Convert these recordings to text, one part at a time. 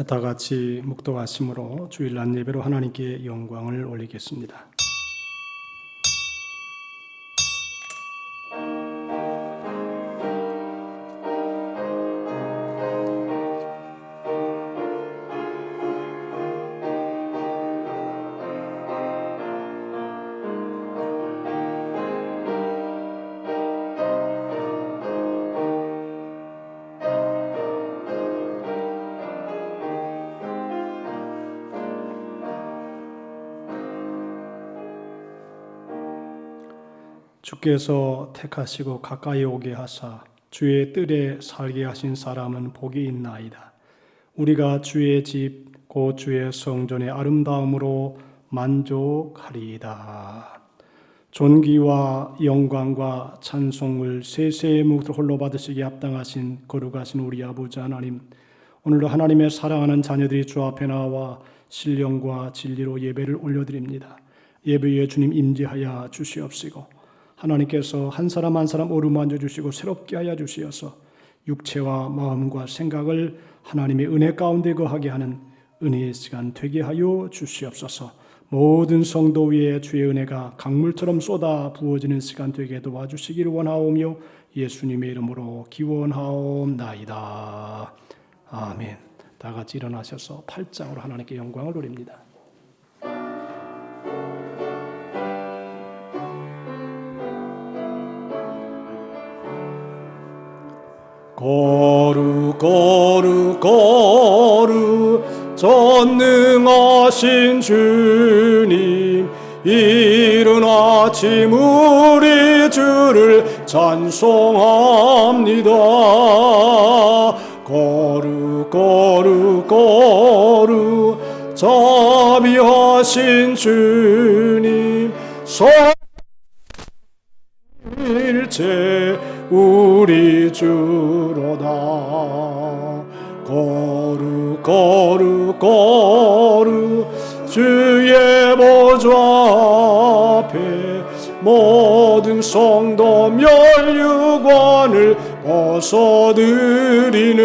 다 같이 묵도하심으로 주일날 예배로 하나님께 영광을 올리겠습니다. 주께서 택하시고 가까이 오게 하사 주의 뜰에 살게 하신 사람은 복이 있나이다. 우리가 주의 집 곧 주의 성전의 아름다움으로 만족하리이다. 존귀와 영광과 찬송을 세세의 묵으로 홀로 받으시기에 합당하신 거룩하신 우리 아버지 하나님, 오늘도 하나님의 사랑하는 자녀들이 주 앞에 나와 신령과 진리로 예배를 올려드립니다. 예배에 주님 임재하여 주시옵시고 하나님께서 한 사람 한 사람 어루만져 주시고 새롭게 하여 주시어서 육체와 마음과 생각을 하나님의 은혜 가운데 거하게 하는 은혜의 시간 되게 하여 주시옵소서. 모든 성도 위에 주의 은혜가 강물처럼 쏟아 부어지는 시간 되게 도와주시기를 원하오며 예수님의 이름으로 기원하옵나이다. 아멘. 다 같이 일어나셔서 팔짱으로 하나님께 영광을 돌립니다. 거룩 거룩 거룩 전능하신 주님, 이른 아침 우리 주를 찬송합니다. 거룩 거룩 거룩 자비하신 주님, 일체 우리 주로다. 거룩 거룩 거룩 주의 보좌 앞에 모든 성도 면류관을 벗어드리네.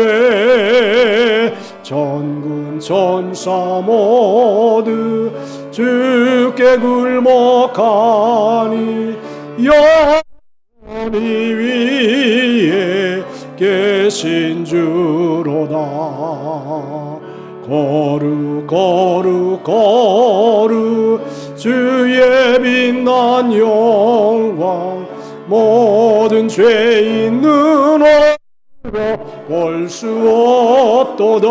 전군 전사 모두 주께 굴복하니 영원히 위에 계신 주로다. 거룩 거룩 거룩 주의 빛난 영광, 모든 죄인 눈으로 볼 수 없도다.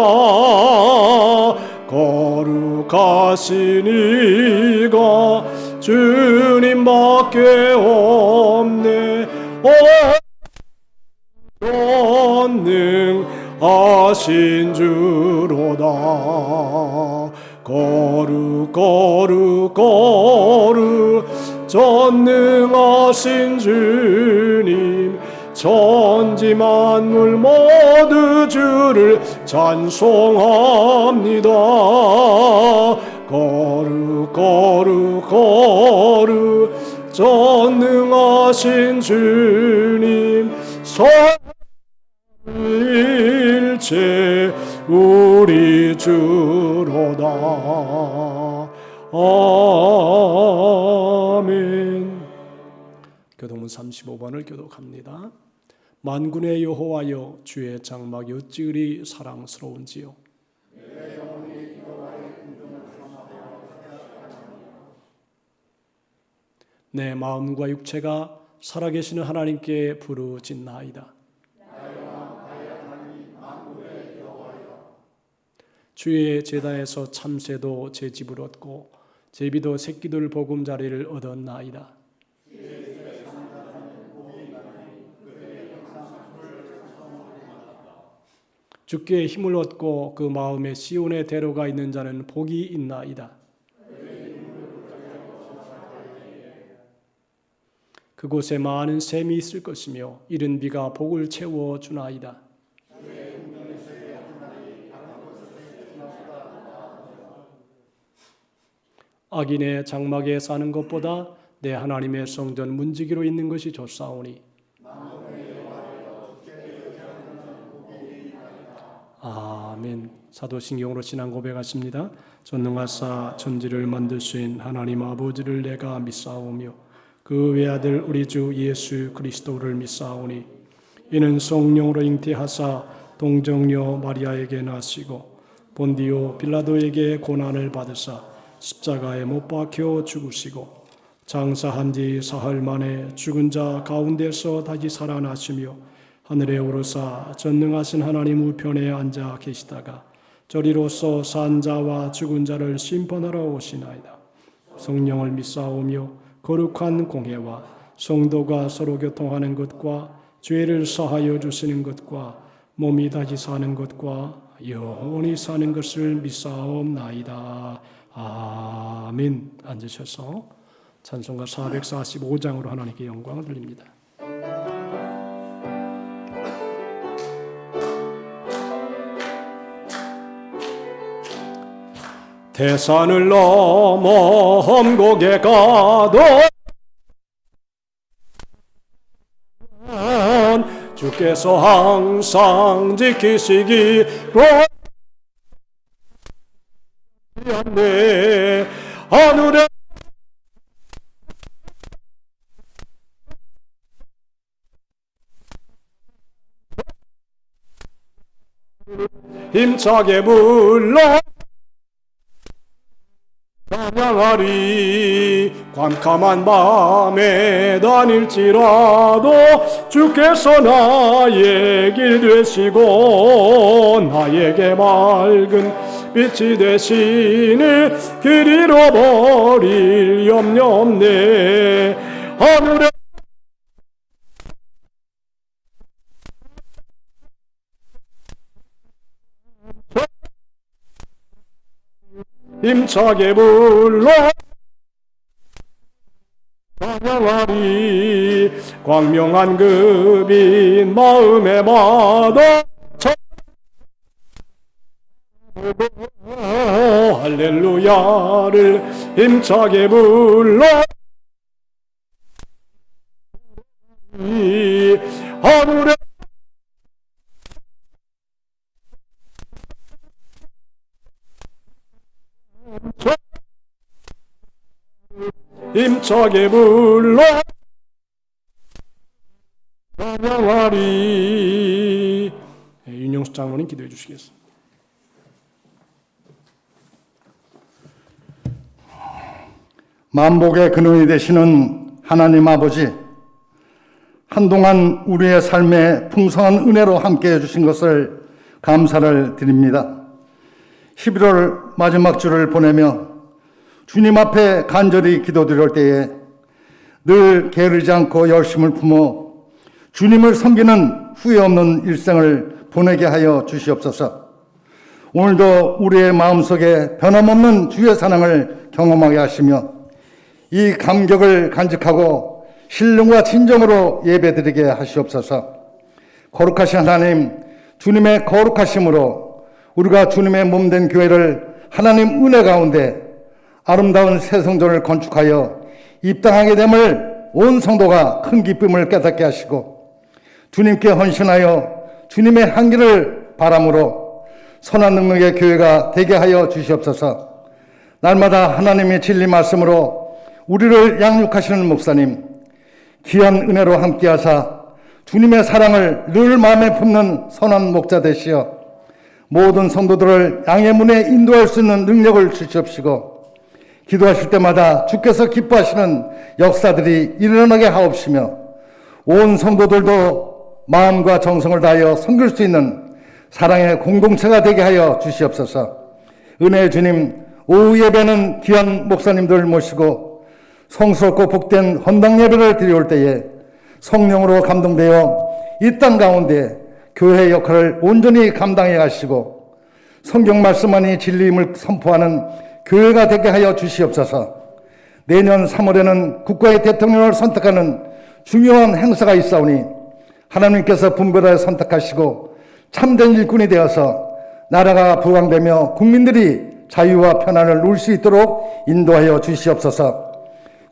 거룩하신 이가 주님밖에 없네. 전능하신 주로다. 거룩 거룩 거룩 전능하신 주님, 천지 만물 모두 주를 찬송합니다. 거룩 거룩 거룩 전능하신 주님, 일체 우리 주로다. 아멘. 교독문 35번을 교독합니다. 만군의 여호와여, 주의 장막이 어찌 그리 사랑스러운지요. 내 마음과 육체가 살아계시는 하나님께 부르짖나이다. 주의 제단에서 참새도 제 집을 얻고 제비도 새끼들 보금자리를 얻었나이다. 주께 힘을 얻고 그 마음에 시온의 대로가 있는 자는 복이 있나이다. 그곳에 많은 샘이 있을 것이며 이른 비가 복을 채워 주나이다. 악인의 장막에 사는 것보다 내 하나님의 성전 문지기로 있는 것이 좋사오니 아멘. 사도신경으로 신앙 고백하십니다. 전능하사 천지를 만드신 하나님 아버지를 내가 믿사오며 그 외아들 우리 주 예수 그리스도를 믿사오니 이는 성령으로 잉태하사 동정녀 마리아에게 나시고 본디오 빌라도에게 고난을 받으사 십자가에 못 박혀 죽으시고 장사한 지 사흘 만에 죽은 자 가운데서 다시 살아나시며 하늘에 오르사 전능하신 하나님 우편에 앉아 계시다가 저리로서 산 자와 죽은 자를 심판하러 오시나이다. 성령을 믿사오며 거룩한 공회와 성도가 서로 교통하는 것과 죄를 사하여 주시는 것과 몸이 다시 사는 것과 영원히 사는 것을 믿사옵나이다. 아멘. 앉으셔서 찬송가 445장으로 하나님께 영광을 돌립니다. 대산을 넘어 험곡에 가도 주께서 항상 지키시기로 네 하늘에 힘차게 불러 찬양하리. 깜깜한 밤에 다닐지라도 주께서 나의 길 되시고 나에게 맑은 빛이 되시니 길 잃어버릴 염려 없네. 하늘에 힘차게 불러 찬양하리. 광명한 그 빛 마음에 받아 할렐루야를 힘차게 불러 하늘에 힘차게 불러 찬양하리. 윤영수 장로님 기도해 주시겠습니다. 만복의 근원이 되시는 하나님 아버지, 한동안 우리의 삶에 풍성한 은혜로 함께해 주신 것을 감사를 드립니다. 11월 마지막 주를 보내며 주님 앞에 간절히 기도드릴 때에 늘 게으르지 않고 열심을 품어 주님을 섬기는 후회 없는 일생을 보내게 하여 주시옵소서. 오늘도 우리의 마음속에 변함없는 주의 사랑을 경험하게 하시며 이 감격을 간직하고 신령과 진정으로 예배드리게 하시옵소서. 거룩하신 하나님, 주님의 거룩하심으로 우리가 주님의 몸된 교회를 하나님 은혜 가운데 아름다운 새 성전을 건축하여 입당하게 됨을 온 성도가 큰 기쁨을 깨닫게 하시고 주님께 헌신하여 주님의 향기를 바람으로 선한 능력의 교회가 되게 하여 주시옵소서. 날마다 하나님의 진리 말씀으로 우리를 양육하시는 목사님, 귀한 은혜로 함께하사 주님의 사랑을 늘 마음에 품는 선한 목자 되시어 모든 성도들을 양의 문에 인도할 수 있는 능력을 주시옵시고 기도하실 때마다 주께서 기뻐하시는 역사들이 일어나게 하옵시며 온 성도들도 마음과 정성을 다하여 섬길 수 있는 사랑의 공동체가 되게 하여 주시옵소서. 은혜의 주님, 오후 예배는 귀한 목사님들 모시고 성스럽고 복된 헌당 예배를 드려올 때에 성령으로 감동되어 이 땅 가운데 교회의 역할을 온전히 감당해 가시고 성경 말씀만이 진리임을 선포하는 교회가 되게 하여 주시옵소서. 내년 3월에는 국가의 대통령을 선택하는 중요한 행사가 있사오니 하나님께서 분별하여 선택하시고 참된 일꾼이 되어서 나라가 부강되며 국민들이 자유와 편안을 누릴 수 있도록 인도하여 주시옵소서.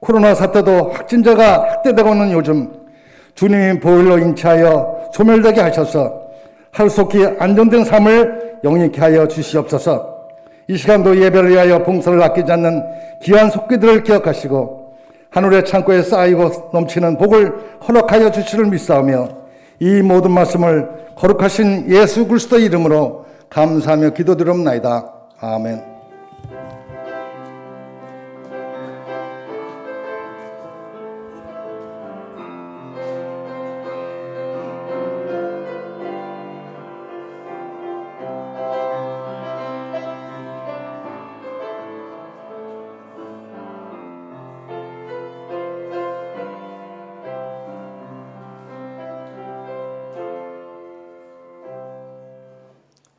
코로나 사태도 확진자가 확대되고 있는 요즘 주님이 보혈로 인치하여 소멸되게 하셔서 하루속히 안정된 삶을 영위케 하여 주시옵소서. 이 시간도 예배를 위하여 봉사를 아끼지 않는 귀한 속기들을 기억하시고 하늘의 창고에 쌓이고 넘치는 복을 허락하여 주시를 믿사오며 이 모든 말씀을 거룩하신 예수 그리스도의 이름으로 감사하며 기도드립나이다. 아멘.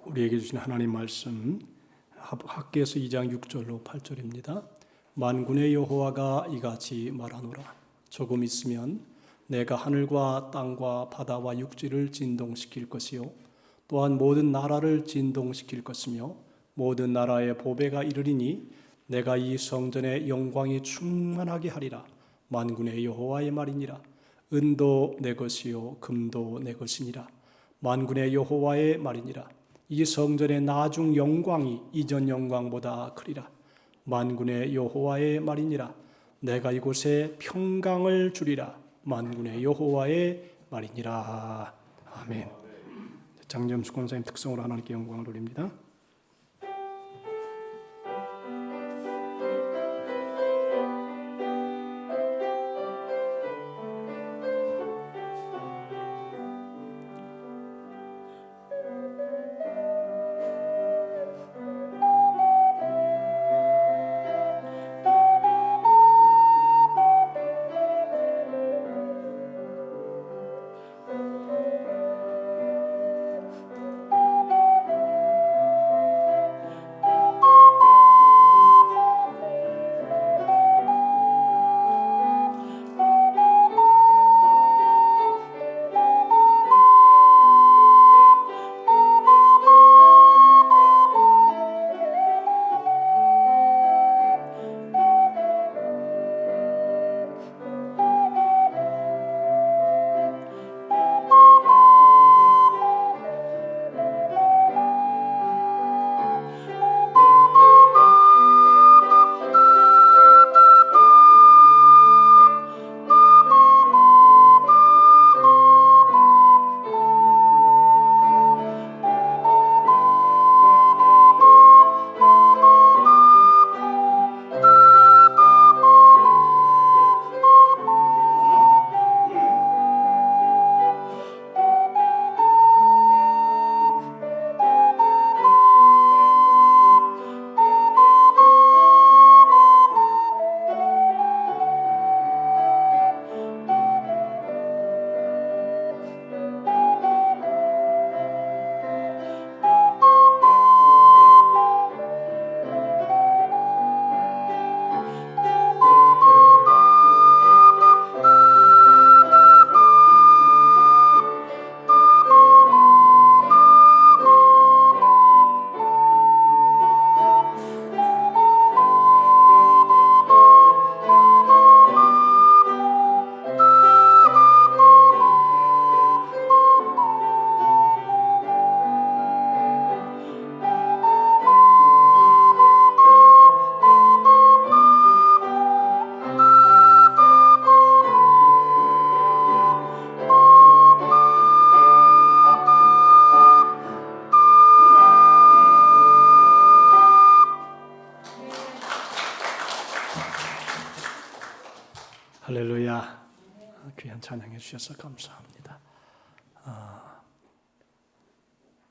우리에게 주신 하나님 말씀 학개서 2장 6절로 8절입니다. 만군의 여호와가 이같이 말하노라. 조금 있으면 내가 하늘과 땅과 바다와 육지를 진동시킬 것이요 또한 모든 나라를 진동시킬 것이며 모든 나라의 보배가 이르리니 내가 이 성전의 영광이 충만하게 하리라. 만군의 여호와의 말이니라. 은도 내 것이요 금도 내 것이니라. 만군의 여호와의 말이니라. 이 성전의 나중 영광이 이전 영광보다 크리라. 만군의 여호와의 말이니라. 내가 이곳에 평강을 주리라. 만군의 여호와의 말이니라. 아멘. 장점수 권사님 특성으로 하나님께 영광을 돌립니다. 할렐루야. 귀한 찬양해 주셔서 감사합니다.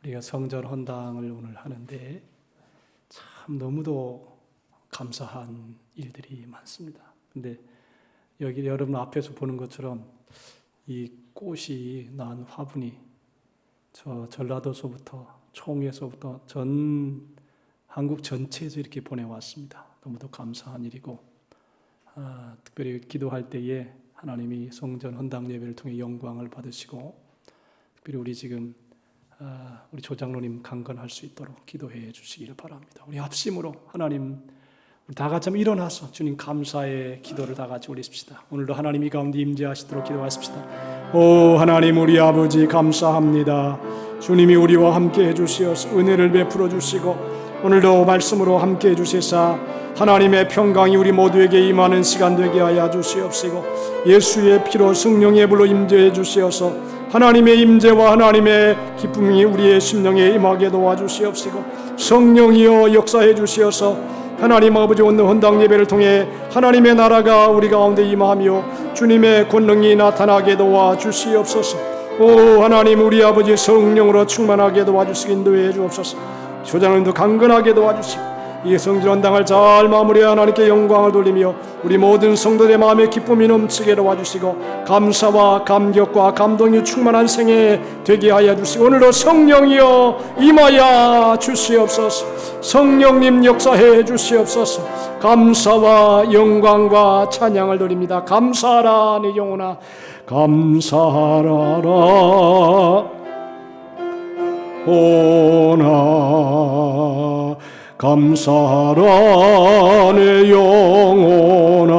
우리가 성전 헌당을 오늘 하는데 참 너무도 감사한 일들이 많습니다. 근데 여기 여러분 앞에서 보는 것처럼 이 꽃이 난 화분이 저 전라도서부터 총에서부터 전 한국 전체에서 이렇게 보내왔습니다. 너무도 감사한 일이고 특별히 기도할 때에 하나님이 성전 헌당 예배를 통해 영광을 받으시고 특별히 우리 지금 우리 조장로님 강건할 수 있도록 기도해 주시기를 바랍니다. 우리 합심으로 하나님 우리 다 같이 한번 일어나서 주님 감사의 기도를 다 같이 올리십시다. 오늘도 하나님이 가운데 임재하시도록 기도하십시다. 오 하나님 우리 아버지 감사합니다. 주님이 우리와 함께 해주시어서 은혜를 베풀어 주시고 오늘도 말씀으로 함께 해주시사 하나님의 평강이 우리 모두에게 임하는 시간 되게 하여 주시옵시고 예수의 피로 성령의 불로 임재해 주시어서 하나님의 임재와 하나님의 기쁨이 우리의 심령에 임하게 도와주시옵시고 성령이여 역사해 주시어서 하나님 아버지 오늘 헌당 예배를 통해 하나님의 나라가 우리 가운데 임하며 주님의 권능이 나타나게 도와주시옵소서. 오 하나님 우리 아버지 성령으로 충만하게 도와주시기 인도해 주옵소서. 조장님도 강건하게 도와주시고 이 성전 헌당을 잘 마무리해 하나님께 영광을 돌리며 우리 모든 성도들의 마음에 기쁨이 넘치게 도와주시고 감사와 감격과 감동이 충만한 생애 되게 하여 주시고 오늘도 성령이여 임하여 주시옵소서. 성령님 역사해 주시옵소서. 감사와 영광과 찬양을 드립니다. 감사하라 내 영혼아 감사하라 오나 감사하라 내 영혼아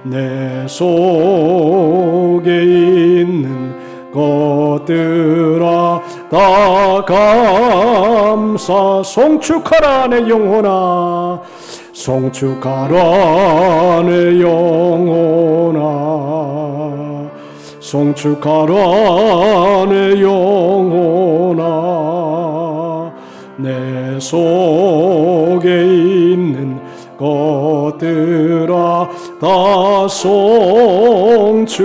내 속에 있는 것들아 다 감사 송축하라 내 영혼아 송축하라 내 영혼아 송축하라 내 영혼아 내 속에 있는 것들아 다 송축하라.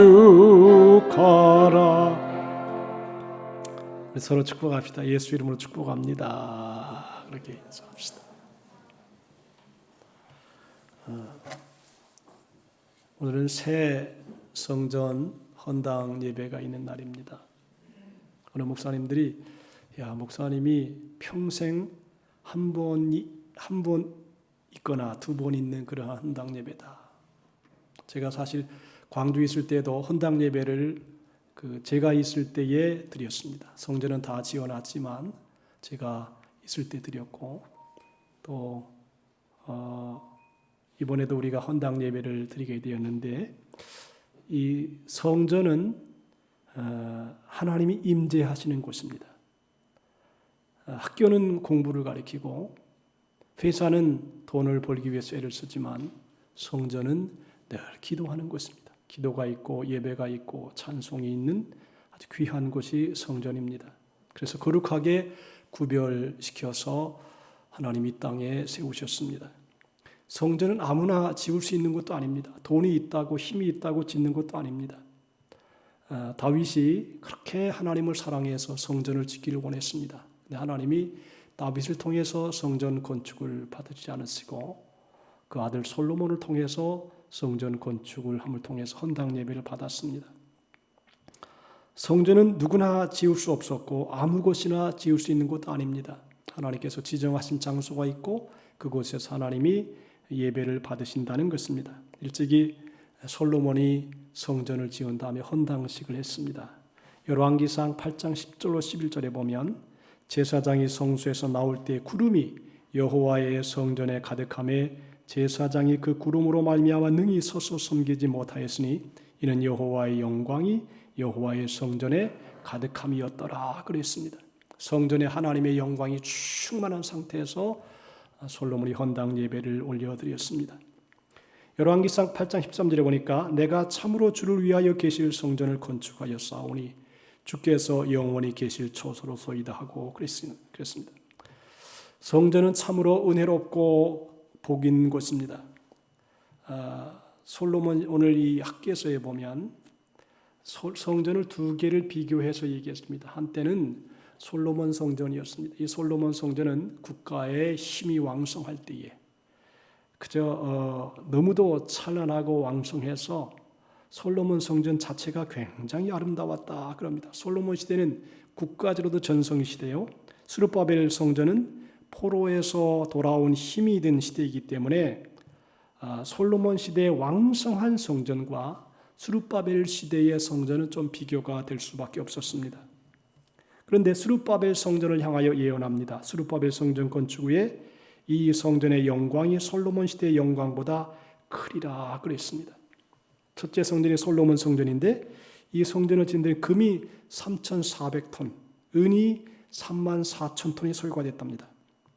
서로 축복합시다. 예수 이름으로 축복합니다. 그렇게 인사합시다. 오늘은 새 성전 헌당 예배가 있는 날입니다. 어느 목사님들이 목사님이 평생 한 번 있거나 두 번 있는 그러한 헌당 예배다. 제가 사실 광주에 있을 때도 헌당 예배를 제가 있을 때에 드렸습니다. 성전은 다 지어놨지만 제가 있을 때 드렸고 또 이번에도 우리가 헌당 예배를 드리게 되었는데 이 성전은 하나님이 임재하시는 곳입니다. 학교는 공부를 가리키고 회사는 돈을 벌기 위해서 애를 쓰지만 성전은 늘 기도하는 곳입니다. 기도가 있고 예배가 있고 찬송이 있는 아주 귀한 곳이 성전입니다. 그래서 거룩하게 구별시켜서 하나님 이 땅에 세우셨습니다. 성전은 아무나 지을 수 있는 것도 아닙니다. 돈이 있다고 힘이 있다고 짓는 것도 아닙니다. 다윗이 그렇게 하나님을 사랑해서 성전을 짓기를 원했습니다. 근데 하나님이 다윗을 통해서 성전 건축을 받으시지 않으시고 그 아들 솔로몬을 통해서 성전 건축을 함을 통해서 헌당 예배를 받았습니다. 성전은 누구나 지을 수 없었고 아무 곳이나 지을 수 있는 것도 아닙니다. 하나님께서 지정하신 장소가 있고 그곳에서 하나님이 예배를 받으신다는 것입니다. 일찍이 솔로몬이 성전을 지은 다음에 헌당식을 했습니다. 열왕기상 8장 10절로 11절에 보면 제사장이 성소에서 나올 때 구름이 여호와의 성전에 가득하매 제사장이 그 구름으로 말미암아 능히 서서 섬기지 못하였으니 이는 여호와의 영광이 여호와의 성전에 가득함이었더라 그랬습니다. 성전에 하나님의 영광이 충만한 상태에서 솔로몬이 헌당 예배를 올려드렸습니다. 열왕기상 8장 13절에 보니까 내가 참으로 주를 위하여 계실 성전을 건축하였사오니 주께서 영원히 계실 초소로소이다 하고 그랬습니다. 성전은 참으로 은혜롭고 복인 곳입니다. 솔로몬 오늘 이 학개서에 보면 성전을 두 개를 비교해서 얘기했습니다. 한때는 솔로몬 성전이었습니다. 이 솔로몬 성전은 국가의 힘이 왕성할 때에 그저 너무도 찬란하고 왕성해서 솔로몬 성전 자체가 굉장히 아름다웠다 그럽니다. 솔로몬 시대는 국가적으로도 전성 시대요. 스룹바벨 성전은 포로에서 돌아온 힘이 된 시대이기 때문에 솔로몬 시대의 왕성한 성전과 스룹바벨 시대의 성전은 좀 비교가 될 수밖에 없었습니다. 그런데 스룹바벨 성전을 향하여 예언합니다. 스룹바벨 성전 건축 후에 이 성전의 영광이 솔로몬 시대의 영광보다 크리라 그랬습니다. 첫째 성전이 솔로몬 성전인데 이 성전을 짓는데 금이 3,400톤, 은이 34,000톤이 소요가 됐답니다.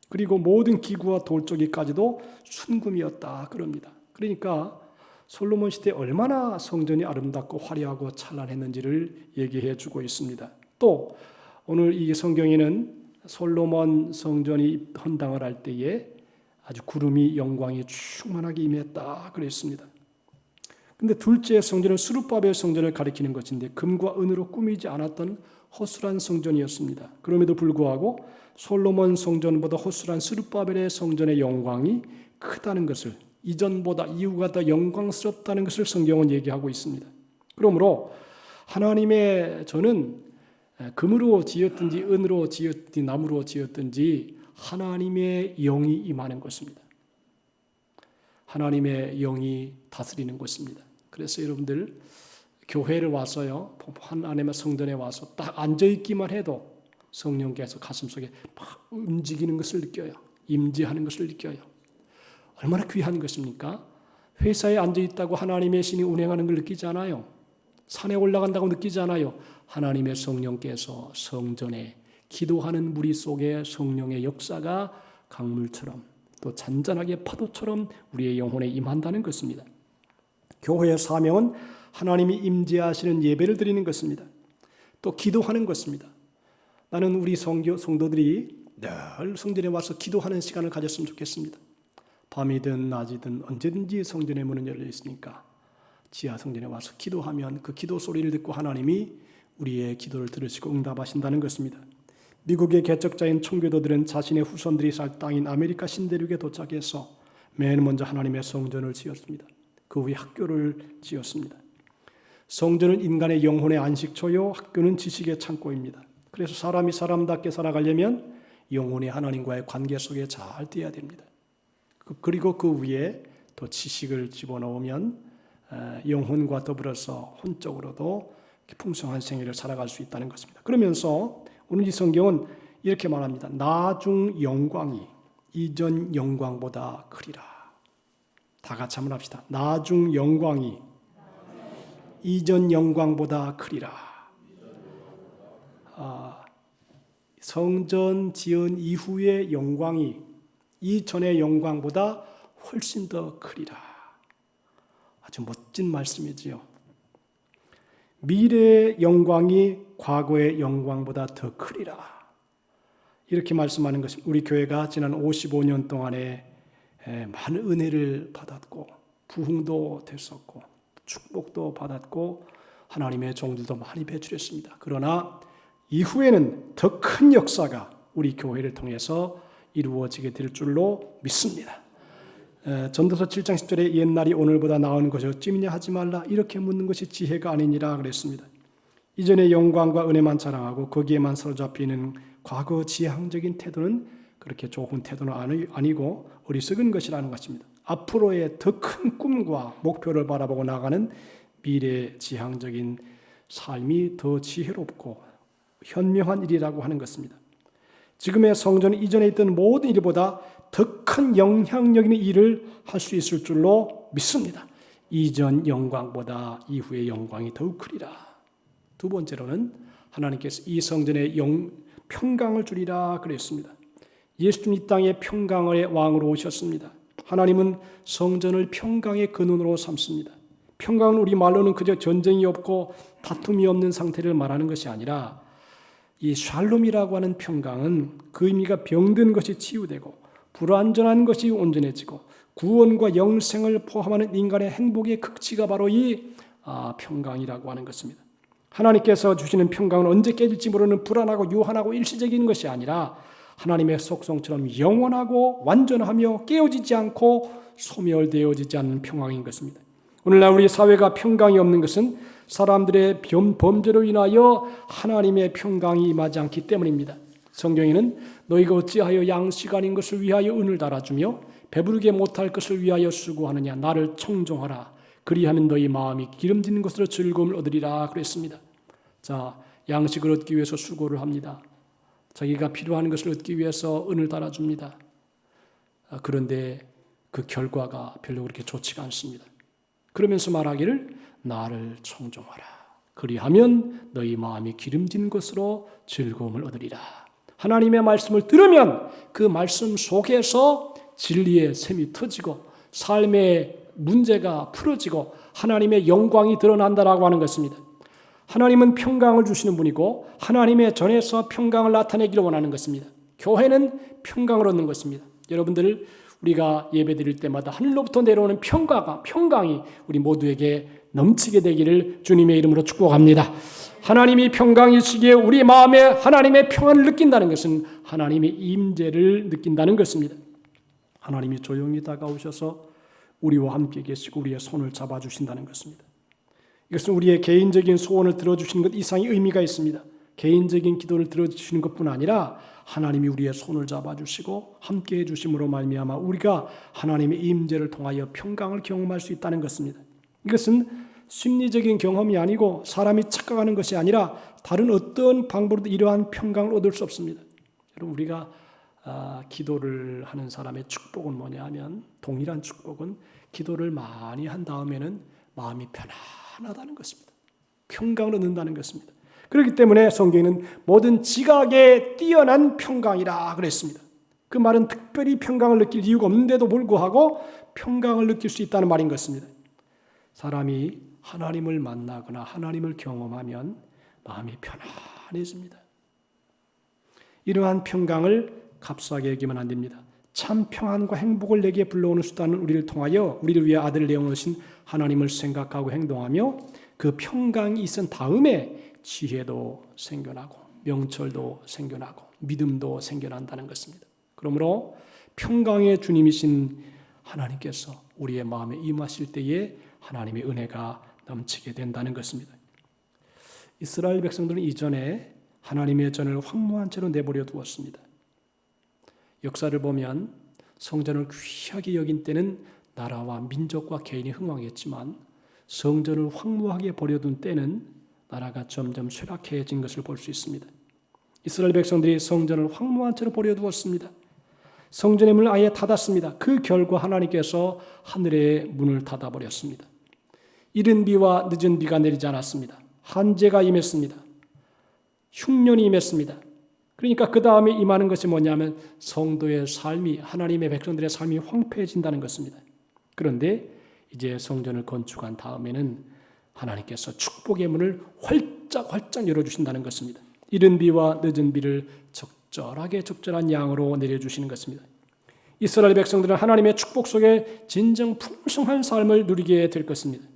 그리고 모든 기구와 돌조기까지도 순금이었다 그럽니다. 그러니까 솔로몬 시대 얼마나 성전이 아름답고 화려하고 찬란했는지를 얘기해 주고 있습니다. 또 오늘 이 성경에는 솔로몬 성전이 헌당을 할 때에 아주 구름이 영광이 충만하게 임했다 그랬습니다. 근데 둘째 성전은 스룹바벨 성전을 가리키는 것인데 금과 은으로 꾸미지 않았던 허술한 성전이었습니다. 그럼에도 불구하고 솔로몬 성전보다 허술한 스룹바벨의 성전의 영광이 크다는 것을, 이전보다 이후가 더 영광스럽다는 것을 성경은 얘기하고 있습니다. 그러므로 하나님의 전은 금으로 지었든지 은으로 지었든지 나무로 지었든지 하나님의 영이 임하는 것입니다. 하나님의 영이 다스리는 것입니다. 그래서 여러분들 교회를 와서요, 하나님의 성전에 와서 딱 앉아있기만 해도 성령께서 가슴속에 막 움직이는 것을 느껴요. 임재하는 것을 느껴요. 얼마나 귀한 것입니까? 회사에 앉아있다고 하나님의 신이 운행하는 걸 느끼지 않아요. 산에 올라간다고 느끼지 않아요. 하나님의 성령께서 성전에 기도하는 무리 속에 성령의 역사가 강물처럼 또 잔잔하게 파도처럼 우리의 영혼에 임한다는 것입니다. 교회의 사명은 하나님이 임재하시는 예배를 드리는 것입니다. 또 기도하는 것입니다. 나는 우리 성도들이 늘 성전에 와서 기도하는 시간을 가졌으면 좋겠습니다. 밤이든 낮이든 언제든지 성전의 문은 열려 있으니까 지하 성전에 와서 기도하면 그 기도 소리를 듣고 하나님이 우리의 기도를 들으시고 응답하신다는 것입니다. 미국의 개척자인 청교도들은 자신의 후손들이 살 땅인 아메리카 신대륙에 도착해서 맨 먼저 하나님의 성전을 지었습니다. 그 후에 학교를 지었습니다. 성전은 인간의 영혼의 안식처요, 학교는 지식의 창고입니다. 그래서 사람이 사람답게 살아가려면 영혼의 하나님과의 관계 속에 잘 띄어야 됩니다. 그리고 그 위에 또 지식을 집어넣으면 영혼과 더불어서 혼적으로도 풍성한 생애를 살아갈 수 있다는 것입니다. 그러면서 오늘 이 성경은 이렇게 말합니다. 나중 영광이 이전 영광보다 크리라. 다 같이 한번 합시다. 나중 영광이 이전 영광보다 크리라. 성전 지은 이후의 영광이 이전의 영광보다 훨씬 더 크리라. 아주 멋진 말씀이지요. 미래의 영광이 과거의 영광보다 더 크리라. 이렇게 말씀하는 것입니다. 우리 교회가 지난 55년 동안에 많은 은혜를 받았고 부흥도 됐었고 축복도 받았고 하나님의 종들도 많이 배출했습니다. 그러나 이후에는 더 큰 역사가 우리 교회를 통해서 이루어지게 될 줄로 믿습니다. 전도서 7장 10절에 옛날이 오늘보다 나은 것이 어찌미냐 하지 말라 이렇게 묻는 것이 지혜가 아니니라 그랬습니다. 이전의 영광과 은혜만 자랑하고 거기에만 사로잡히는 과거 지향적인 태도는 그렇게 좋은 태도는 아니고 어리석은 것이라는 것입니다. 앞으로의 더 큰 꿈과 목표를 바라보고 나가는 미래 지향적인 삶이 더 지혜롭고 현명한 일이라고 하는 것입니다. 지금의 성전은 이전에 있던 모든 일보다 더 큰 영향력 있는 일을 할 수 있을 줄로 믿습니다. 이전 영광보다 이후의 영광이 더욱 크리라. 두 번째로는 하나님께서 이 성전에 평강을 주리라 그랬습니다. 예수님 이 땅에 평강의 왕으로 오셨습니다. 하나님은 성전을 평강의 근원으로 삼습니다. 평강은 우리말로는 그저 전쟁이 없고 다툼이 없는 상태를 말하는 것이 아니라 이 샬롬이라고 하는 평강은 그 의미가 병든 것이 치유되고 불완전한 것이 온전해지고 구원과 영생을 포함하는 인간의 행복의 극치가 바로 이 평강이라고 하는 것입니다. 하나님께서 주시는 평강은 언제 깨질지 모르는 불안하고 유한하고 일시적인 것이 아니라 하나님의 속성처럼 영원하고 완전하며 깨어지지 않고 소멸되어지지 않는 평강인 것입니다. 오늘날 우리 사회가 평강이 없는 것은 사람들의 범죄로 인하여 하나님의 평강이 임하지 않기 때문입니다. 성경에는 너희가 어찌하여 양식 아닌 것을 위하여 은을 달아주며 배부르게 못할 것을 위하여 수고하느냐. 나를 청종하라. 그리하면 너희 마음이 기름진 것으로 즐거움을 얻으리라 그랬습니다. 자, 양식을 얻기 위해서 수고를 합니다. 자기가 필요한 것을 얻기 위해서 은을 달아줍니다. 그런데 그 결과가 별로 그렇게 좋지가 않습니다. 그러면서 말하기를 나를 청종하라. 그리하면 너희 마음이 기름진 것으로 즐거움을 얻으리라. 하나님의 말씀을 들으면 그 말씀 속에서 진리의 샘이 터지고 삶의 문제가 풀어지고 하나님의 영광이 드러난다라고 하는 것입니다. 하나님은 평강을 주시는 분이고 하나님의 전에서 평강을 나타내기를 원하는 것입니다. 교회는 평강을 얻는 것입니다. 여러분들, 우리가 예배드릴 때마다 하늘로부터 내려오는 평강이 우리 모두에게 넘치게 되기를 주님의 이름으로 축복합니다. 하나님이 평강이시기에 우리 마음에 하나님의 평안을 느낀다는 것은 하나님의 임재를 느낀다는 것입니다. 하나님이 조용히 다가오셔서 우리와 함께 계시고 우리의 손을 잡아주신다는 것입니다. 이것은 우리의 개인적인 소원을 들어주시는 것 이상의 의미가 있습니다. 개인적인 기도를 들어주시는 것뿐 아니라 하나님이 우리의 손을 잡아주시고 함께해 주심으로 말미암아 우리가 하나님의 임재를 통하여 평강을 경험할 수 있다는 것입니다. 이것은 심리적인 경험이 아니고 사람이 착각하는 것이 아니라 다른 어떤 방법으로도 이러한 평강을 얻을 수 없습니다. 여러분, 우리가 기도를 하는 사람의 축복은 뭐냐 하면, 동일한 축복은 기도를 많이 한 다음에는 마음이 편안하다는 것입니다. 평강을 얻는다는 것입니다. 그렇기 때문에 성경에는 모든 지각에 뛰어난 평강이라 그랬습니다. 그 말은 특별히 평강을 느낄 이유가 없는데도 불구하고 평강을 느낄 수 있다는 말인 것입니다. 사람이 하나님을 만나거나 하나님을 경험하면 마음이 편안해집니다. 이러한 평강을 값싸게 여기면 안 됩니다. 참 평안과 행복을 내게 불러오는 수단은 우리를 통하여 우리를 위해 아들을 내어놓으신 하나님을 생각하고 행동하며 그 평강이 있은 다음에 지혜도 생겨나고 명철도 생겨나고 믿음도 생겨난다는 것입니다. 그러므로 평강의 주님이신 하나님께서 우리의 마음에 임하실 때에 하나님의 은혜가 넘치게 된다는 것입니다. 이스라엘 백성들은 이전에 하나님의 전을 황무한 채로 내버려 두었습니다. 역사를 보면 성전을 귀하게 여긴 때는 나라와 민족과 개인이 흥왕했지만 성전을 황무하게 버려둔 때는 나라가 점점 쇠락해진 것을 볼 수 있습니다. 이스라엘 백성들이 성전을 황무한 채로 버려두었습니다. 성전의 문을 아예 닫았습니다. 그 결과 하나님께서 하늘의 문을 닫아버렸습니다. 이른 비와 늦은 비가 내리지 않았습니다. 한재가 임했습니다. 흉년이 임했습니다. 그러니까 그 다음에 임하는 것이 뭐냐면 성도의 삶이, 하나님의 백성들의 삶이 황폐해진다는 것입니다. 그런데 이제 성전을 건축한 다음에는 하나님께서 축복의 문을 활짝 열어주신다는 것입니다. 이른 비와 늦은 비를 적절한 양으로 내려주시는 것입니다. 이스라엘 백성들은 하나님의 축복 속에 진정 풍성한 삶을 누리게 될 것입니다.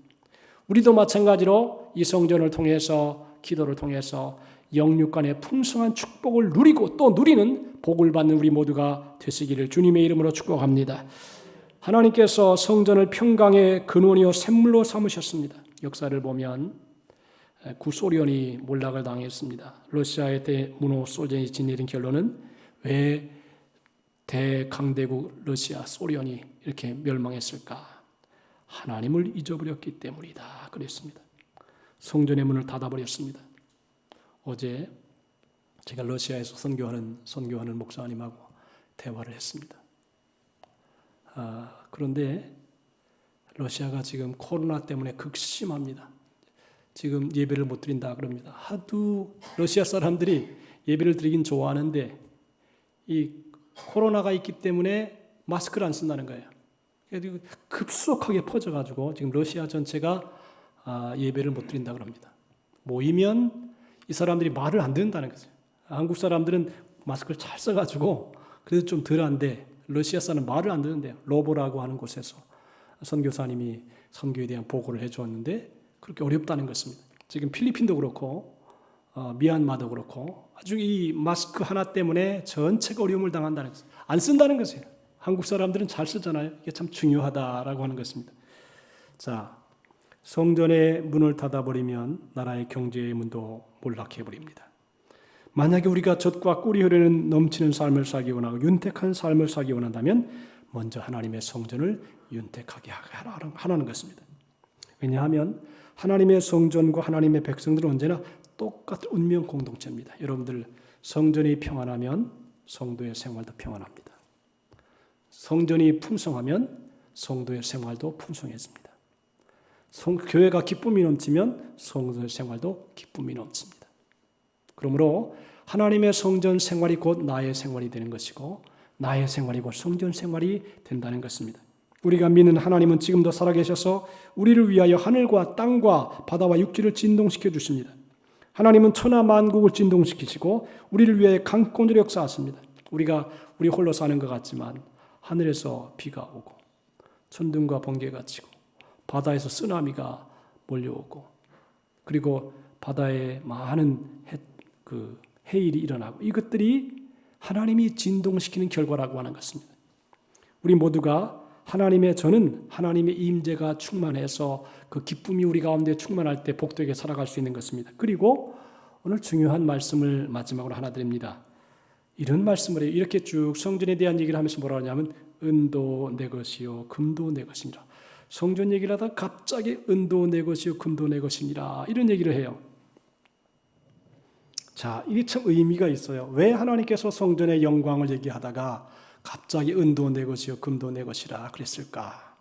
우리도 마찬가지로 이 성전을 통해서, 기도를 통해서 영육간의 풍성한 축복을 누리고 또 누리는 복을 받는 우리 모두가 되시기를 주님의 이름으로 축복합니다. 하나님께서 성전을 평강의 근원이요 샘물로 삼으셨습니다. 역사를 보면 구소련이 몰락을 당했습니다. 러시아의 대문호 소련이 지내린 결론은 왜 대강대국 러시아 소련이 이렇게 멸망했을까? 하나님을 잊어버렸기 때문이다 그랬습니다. 성전의 문을 닫아버렸습니다. 어제 제가 러시아에서 선교하는 목사님하고 대화를 했습니다. 그런데 러시아가 지금 코로나 때문에 극심합니다. 지금 예배를 못 드린다 그럽니다. 하도 러시아 사람들이 예배를 드리긴 좋아하는데 이 코로나가 있기 때문에 마스크를 안 쓴다는 거예요. 그래서 급속하게 퍼져가지고 지금 러시아 전체가 예배를 못 드린다 그럽니다. 모이면 이 사람들이 말을 안 듣는다는 거죠. 한국 사람들은 마스크를 잘 써가지고 그래도 좀 덜한데 러시아 사람은 말을 안 듣는데요. 로보라고 하는 곳에서 선교사님이 선교에 대한 보고를 해주었는데 그렇게 어렵다는 것입니다. 지금 필리핀도 그렇고 미얀마도 그렇고 아주 이 마스크 하나 때문에 전체가 어려움을 당한다는 것을 안 쓴다는 것이에요. 한국 사람들은 잘 쓰잖아요. 이게 참 중요하다라고 하는 것입니다. 자, 성전의 문을 닫아버리면 나라의 경제의 문도 몰락해버립니다. 만약에 우리가 젖과 꿀이 흐르는 넘치는 삶을 살기 원하고 윤택한 삶을 살기 원한다면 먼저 하나님의 성전을 윤택하게 하라는 것입니다. 왜냐하면 하나님의 성전과 하나님의 백성들은 언제나 똑같은 운명 공동체입니다. 여러분들, 성전이 평안하면 성도의 생활도 평안합니다. 성전이 풍성하면 성도의 생활도 풍성해집니다. 교회가 기쁨이 넘치면 성전 생활도 기쁨이 넘칩니다. 그러므로 하나님의 성전 생활이 곧 나의 생활이 되는 것이고 나의 생활이 곧 성전 생활이 된다는 것입니다. 우리가 믿는 하나님은 지금도 살아계셔서 우리를 위하여 하늘과 땅과 바다와 육지를 진동시켜 주십니다. 하나님은 천하 만국을 진동시키시고 우리를 위해 강권으로 역사하십니다. 우리 홀로 사는 것 같지만 하늘에서 비가 오고 천둥과 번개가 치고 바다에서 쓰나미가 몰려오고 그리고 바다에 많은 해일이 일어나고 이것들이 하나님이 진동시키는 결과라고 하는 것입니다. 우리 모두가 저는 하나님의 임재가 충만해서 그 기쁨이 우리 가운데 충만할 때 복되게 살아갈 수 있는 것입니다. 그리고 오늘 중요한 말씀을 마지막으로 하나 드립니다. 이런 말씀을 해요. 이렇게 쭉 성전에 대한 얘기를 하면서 뭐라 하냐면 은도 내 것이요 금도 내 것이니라. 성전 얘기를 하다가 갑자기 은도 내 것이요 금도 내 것이니라 이런 얘기를 해요. 자, 이게 참 의미가 있어요. 왜 하나님께서 성전의 영광을 얘기하다가 갑자기 은도 내 것이요 금도 내 것이라 그랬을까?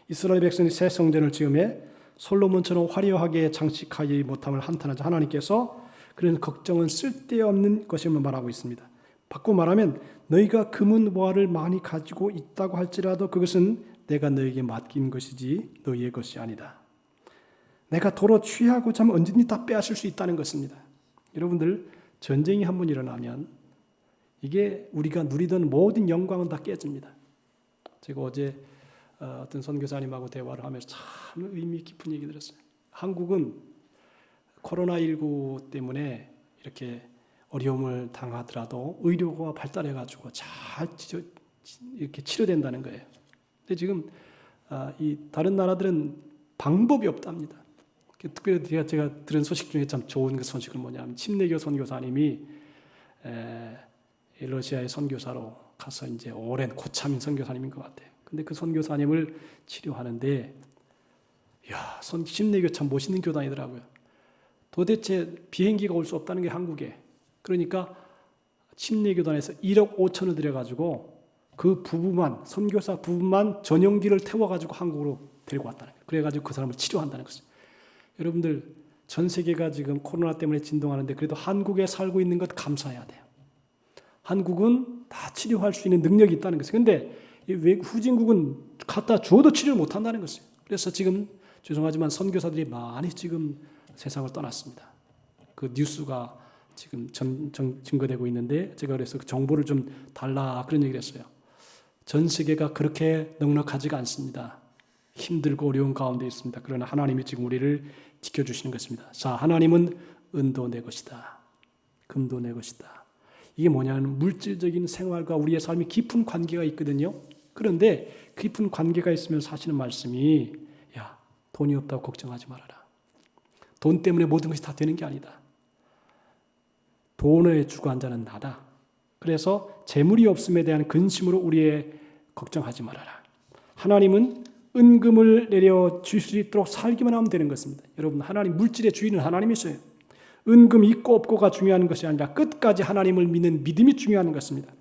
이스라엘 백성이 새 성전을 지음에 솔로몬처럼 화려하게 장식하지 못함을 한탄하자 하나님께서 그런 걱정은 쓸데없는 것임을 말하고 있습니다. 바꾸고 말하면 너희가 금은 보화를 많이 가지고 있다고 할지라도 그것은 내가 너희에게 맡긴 것이지 너희의 것이 아니다. 내가 도로 취하고자 하면 언제든지 다 빼앗을 수 있다는 것입니다. 여러분들 전쟁이 한번 일어나면 이게 우리가 누리던 모든 영광은 다 깨집니다. 제가 어제 어떤 선교사님하고 대화를 하면서 참 의미 깊은 얘기 들었어요. 한국은 코로나19 때문에 이렇게 어려움을 당하더라도 의료가 발달해가지고 잘 이렇게 치료된다는 거예요. 근데 지금 이 다른 나라들은 방법이 없답니다. 특별히 제가 들은 소식 중에 참 좋은 그 소식은 뭐냐면 침례교 선교사님이 러시아의 선교사로 가서 이제 오랜 고참인 선교사님인 것 같아요. 근데 그 선교사님을 치료하는데, 침례교 참 멋있는 교단이더라고요. 도대체 비행기가 올 수 없다는 게 한국에. 그러니까 침례교단에서 1억 5천을 들여가지고 그 부부만, 선교사 부부만 전용기를 태워가지고 한국으로 데리고 왔다는 거예요. 그래가지고 그 사람을 치료한다는 것이죠. 여러분들 전 세계가 지금 코로나 때문에 진동하는데 그래도 한국에 살고 있는 것 감사해야 돼요. 한국은 다 치료할 수 있는 능력이 있다는 것이에요. 그런데 후진국은 갖다 주어도 치료를 못한다는 것이에요. 그래서 지금 죄송하지만 선교사들이 많이 지금 세상을 떠났습니다. 그 뉴스가 지금 증거되고 있는데 제가 그래서 그 정보를 좀 달라 그런 얘기를 했어요. 전 세계가 그렇게 넉넉하지가 않습니다. 힘들고 어려운 가운데 있습니다. 그러나 하나님이 지금 우리를 지켜주시는 것입니다. 자, 하나님은 은도 내 것이다. 금도 내 것이다. 이게 뭐냐면 물질적인 생활과 우리의 삶이 깊은 관계가 있거든요. 그런데 깊은 관계가 있으면서 하시는 말씀이 돈이 없다고 걱정하지 말아라. 돈 때문에 모든 것이 다 되는 게 아니다. 돈의 주관 자는 나다. 그래서 재물이 없음에 대한 근심으로 우리의 걱정하지 말아라. 하나님은 은금을 내려 줄 수 있도록 살기만 하면 되는 것입니다. 여러분, 하나님 물질의 주인은 하나님이세요. 은금 있고 없고가 중요한 것이 아니라 끝까지 하나님을 믿는 믿음이 중요한 것입니다.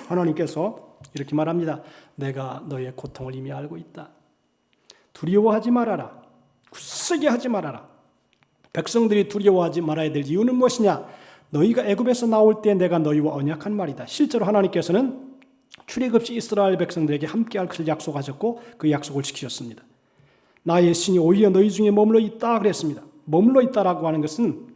하나님께서 이렇게 말합니다. 내가 너의 고통을 이미 알고 있다. 두려워하지 말아라. 굳세게 하지 말아라. 백성들이 두려워하지 말아야 될 이유는 무엇이냐? 너희가 애굽에서 나올 때 내가 너희와 언약한 말이다. 실제로 하나님께서는 출애굽시 이스라엘 백성들에게 함께할 것을 약속하셨고 그 약속을 지키셨습니다. 나의 신이 오히려 너희 중에 머물러 있다 그랬습니다. 머물러 있다라고 하는 것은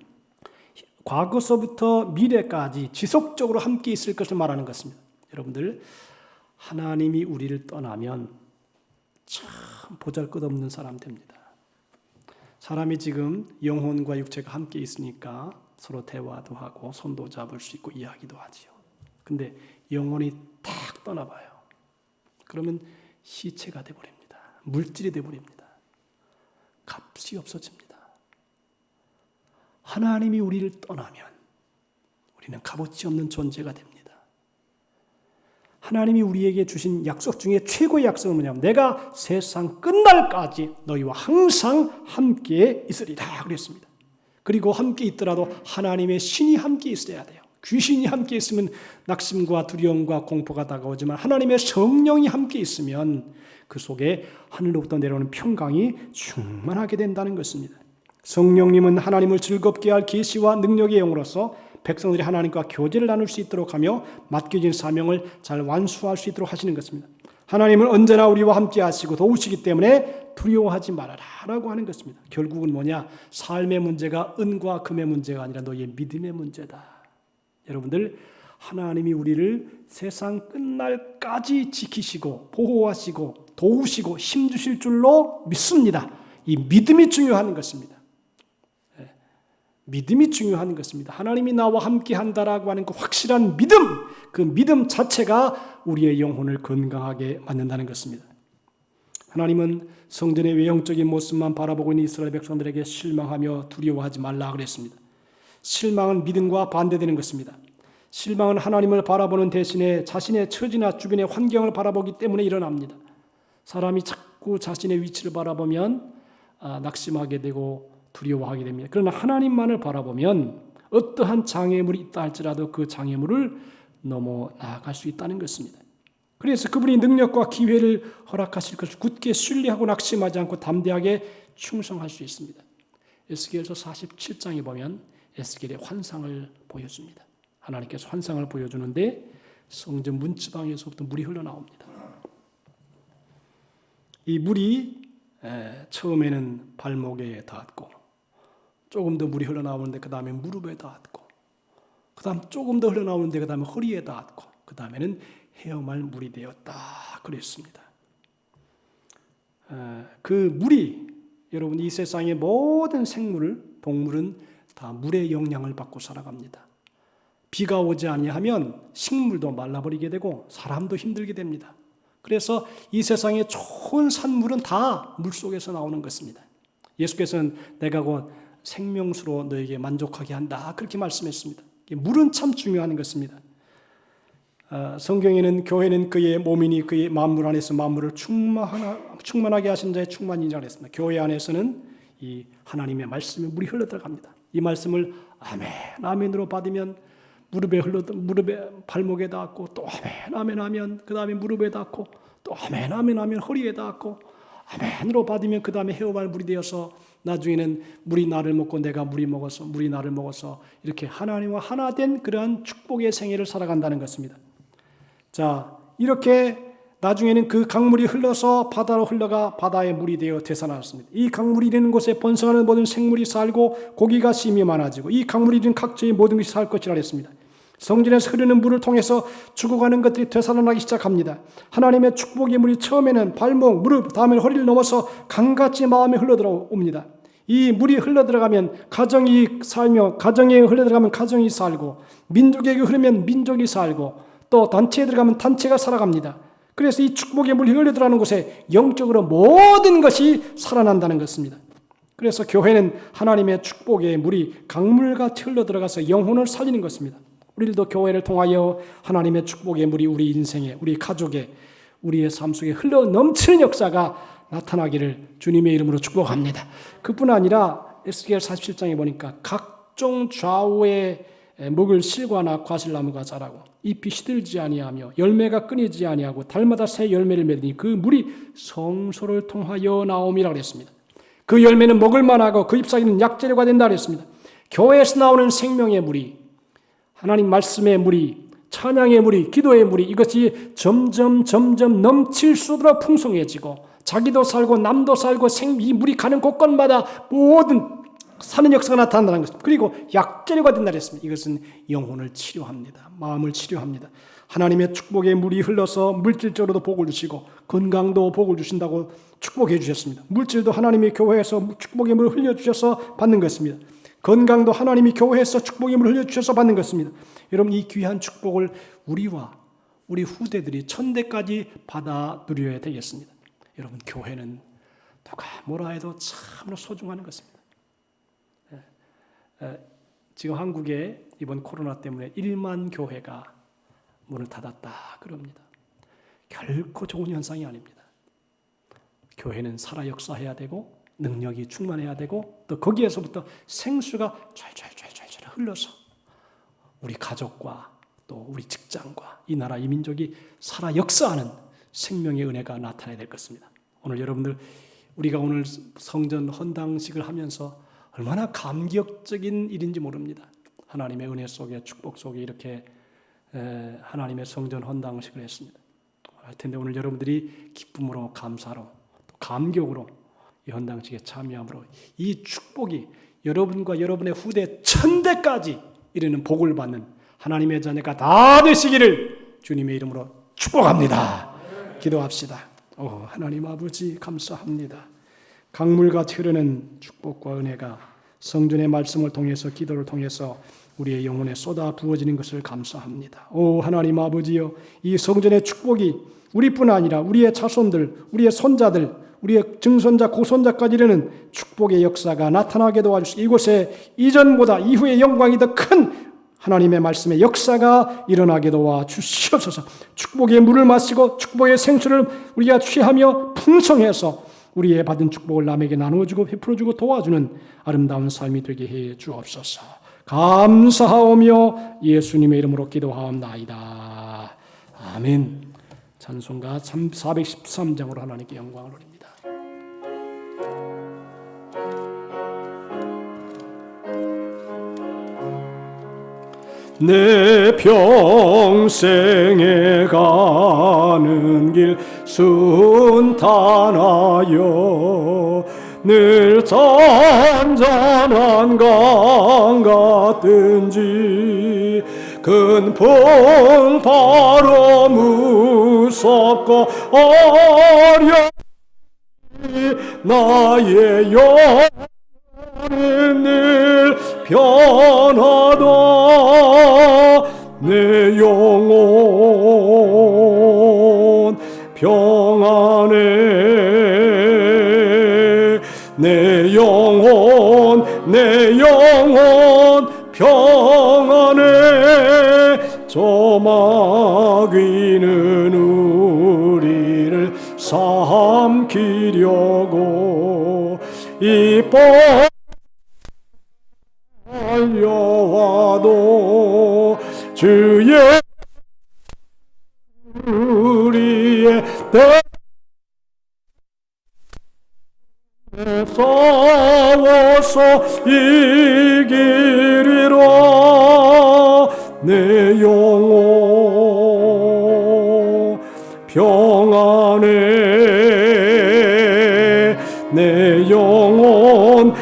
과거서부터 미래까지 지속적으로 함께 있을 것을 말하는 것입니다. 여러분들, 하나님이 우리를 떠나면 참 보잘것없는 사람 됩니다. 사람이 지금 영혼과 육체가 함께 있으니까 서로 대화도 하고 손도 잡을 수 있고 이야기도 하지요. 근데 영혼이 탁 떠나봐요. 그러면 시체가 돼버립니다. 물질이 돼버립니다. 값이 없어집니다. 하나님이 우리를 떠나면 우리는 값어치 없는 존재가 됩니다. 하나님이 우리에게 주신 약속 중에 최고의 약속은 뭐냐면 내가 세상 끝날까지 너희와 항상 함께 있으리라 그랬습니다. 그리고 함께 있더라도 하나님의 신이 함께 있어야 돼요. 귀신이 함께 있으면 낙심과 두려움과 공포가 다가오지만 하나님의 성령이 함께 있으면 그 속에 하늘로부터 내려오는 평강이 충만하게 된다는 것입니다. 성령님은 하나님을 즐겁게 할 계시와 능력의 영으로서 백성들이 하나님과 교제를 나눌 수 있도록 하며 맡겨진 사명을 잘 완수할 수 있도록 하시는 것입니다. 하나님은 언제나 우리와 함께 하시고 도우시기 때문에 두려워하지 말아라 라고 하는 것입니다. 결국은 뭐냐? 삶의 문제가 은과 금의 문제가 아니라 너희의 믿음의 문제다. 여러분들, 하나님이 우리를 세상 끝날까지 지키시고 보호하시고 도우시고 힘주실 줄로 믿습니다. 이 믿음이 중요한 것입니다. 믿음이 중요한 것입니다. 하나님이 나와 함께 한다라고 하는 그 확실한 믿음, 그 믿음 자체가 우리의 영혼을 건강하게 만든다는 것입니다. 하나님은 성전의 외형적인 모습만 바라보고 있는 이스라엘 백성들에게 실망하며 두려워하지 말라 그랬습니다. 실망은 믿음과 반대되는 것입니다. 실망은 하나님을 바라보는 대신에 자신의 처지나 주변의 환경을 바라보기 때문에 일어납니다. 사람이 자꾸 자신의 위치를 바라보면 낙심하게 되고 두려워하게 됩니다. 그러나 하나님만을 바라보면 어떠한 장애물이 있다 할지라도 그 장애물을 넘어 나아갈 수 있다는 것입니다. 그래서 그분이 능력과 기회를 허락하실 것을 굳게 신뢰하고 낙심하지 않고 담대하게 충성할 수 있습니다. 에스겔서 47장에 보면 에스겔의 환상을 보여줍니다. 하나님께서 환상을 보여주는데 성전 문지방에서부터 물이 흘러나옵니다. 이 물이 처음에는 발목에 닿았고 조금 더 물이 흘러나오는데 그 다음에 무릎에 닿았고 그 다음 조금 더 흘러나오는데 그 다음에 허리에 닿았고 그 다음에는 헤엄할 물이 되었다 그랬습니다. 그 물이 여러분 이 세상의 모든 생물, 동물은 다 물의 영향을 받고 살아갑니다. 비가 오지 아니하면 식물도 말라버리게 되고 사람도 힘들게 됩니다. 그래서 이 세상의 좋은 산물은 다 물속에서 나오는 것입니다. 예수께서는 내가 곧 생명수로 너에게 만족하게 한다 그렇게 말씀했습니다. 물은 참 중요한 것입니다. 성경에는 교회는 그의 몸이니 그의 만물 안에서 만물을 충만하게 하신 자의 충만이라고 했습니다. 교회 안에서는 이 하나님의 말씀에 물이 흘러들어갑니다. 이 말씀을 아멘 아멘으로 받으면 무릎에 발목에 닿고 또 아멘 아멘 하면 그 다음에 무릎에 닿고 또 아멘 아멘 하면 허리에 닿고 아멘으로 받으면 그 다음에 헤엄할 물이 되어서 나중에는 물이 나를 먹고 내가 물이 나를 먹어서 이렇게 하나님과 하나 된 그러한 축복의 생애를 살아간다는 것입니다. 자, 이렇게 나중에는 그 강물이 흘러서 바다로 흘러가 바다의 물이 되어 되살아났습니다. 이 강물이 이르는 곳에 번성하는 모든 생물이 살고 고기가 심히 많아지고 이 강물이 이르는 각처의 모든 것이 살 것이라 했습니다. 성전에서 흐르는 물을 통해서 죽어가는 것들이 되살아나기 시작합니다. 하나님의 축복의 물이 처음에는 발목, 무릎, 다음에는 허리를 넘어서 강같이 마음에 흘러들어옵니다. 이 물이 흘러들어가면 가정이 살며 가정에 흘러들어가면 가정이 살고 민족에게 흐르면 민족이 살고 또 단체에 들어가면 단체가 살아갑니다. 그래서 이 축복의 물이 흘러들어가는 곳에 영적으로 모든 것이 살아난다는 것입니다. 그래서 교회는 하나님의 축복의 물이 강물같이 흘러들어가서 영혼을 살리는 것입니다. 우리들도 교회를 통하여 하나님의 축복의 물이 우리 인생에, 우리 가족에, 우리의 삶 속에 흘러 넘치는 역사가 나타나기를 주님의 이름으로 축복합니다. 그뿐 아니라 에스겔 47장에 보니까 각종 좌우에 먹을 실과나 과실나무가 자라고 잎이 시들지 아니하며 열매가 끊이지 아니하고 달마다 새 열매를 맺으니 그 물이 성소를 통하여 나옴이라고 했습니다. 그 열매는 먹을 만하고 그 잎사귀는 약재료가 된다 그랬습니다. 교회에서 나오는 생명의 물이 하나님 말씀의 물이 찬양의 물이 기도의 물이 이것이 점점 넘칠수록 풍성해지고 자기도 살고 남도 살고 이 물이 가는 곳곳마다 모든 사는 역사가 나타난다는 것입니다. 그리고 약재료가 된다 그랬습니다. 이것은 영혼을 치료합니다. 마음을 치료합니다. 하나님의 축복의 물이 흘러서 물질적으로도 복을 주시고 건강도 복을 주신다고 축복해 주셨습니다. 물질도 하나님의 교회에서 축복의 물을 흘려주셔서 받는 것입니다. 건강도 하나님이 교회에서 축복의 물을 흘려주셔서 받는 것입니다. 여러분 이 귀한 축복을 우리와 우리 후대들이 천대까지 받아 누려야 되겠습니다. 여러분 교회는 누가 뭐라 해도 참으로 소중한 것입니다. 지금 한국에 이번 코로나 때문에 1만 교회가 문을 닫았다 그럽니다. 결코 좋은 현상이 아닙니다. 교회는 살아 역사해야 되고 능력이 충만해야 되고 또 거기에서부터 생수가 촤촤촤촤 흘러서 우리 가족과 또 우리 직장과 이 나라 이 민족이 살아 역사하는 생명의 은혜가 나타나야 될 것입니다. 오늘 여러분들 우리가 오늘 성전 헌당식을 하면서 얼마나 감격적인 일인지 모릅니다. 하나님의 은혜 속에 축복 속에 이렇게 하나님의 성전 헌당식을 했습니다. 할 텐데 오늘 여러분들이 기쁨으로 감사로 또 감격으로 이 헌당식에 참여함으로 이 축복이 여러분과 여러분의 후대 천대까지 이르는 복을 받는 하나님의 자녀가 다 되시기를 주님의 이름으로 축복합니다. 기도합시다. 하나님 아버지 감사합니다. 강물같이 흐르는 축복과 은혜가 성전의 말씀을 통해서 기도를 통해서 우리의 영혼에 쏟아 부어지는 것을 감사합니다. 하나님 아버지여, 이 성전의 축복이 우리뿐 아니라 우리의 자손들, 우리의 손자들, 우리의 증손자, 고손자까지 이르는 축복의 역사가 나타나게 도와주시고 이곳에 이전보다 이후의 영광이 더 큰 하나님의 말씀의 역사가 일어나게 도와주시옵소서. 축복의 물을 마시고 축복의 생수를 우리가 취하며 풍성해서 우리의 받은 축복을 남에게 나누어주고 베풀어주고 도와주는 아름다운 삶이 되게 해 주옵소서. 감사하오며 예수님의 이름으로 기도하옵나이다. 아멘. 찬송가 413장으로 하나님께 영광을 올립니다. 내 평생에 가는 길 순탄하여 늘 잔잔한 강 같든지 큰 풍파로 무섭고 어려운 나의 영혼은 늘 변하다. 내 영혼 평안해. 내 영혼 평안해. 저 마귀는 우리를 삼키려고 달려와도 주의 우리의 싸워서 이기리라. 내 영혼 평안해. 내 영혼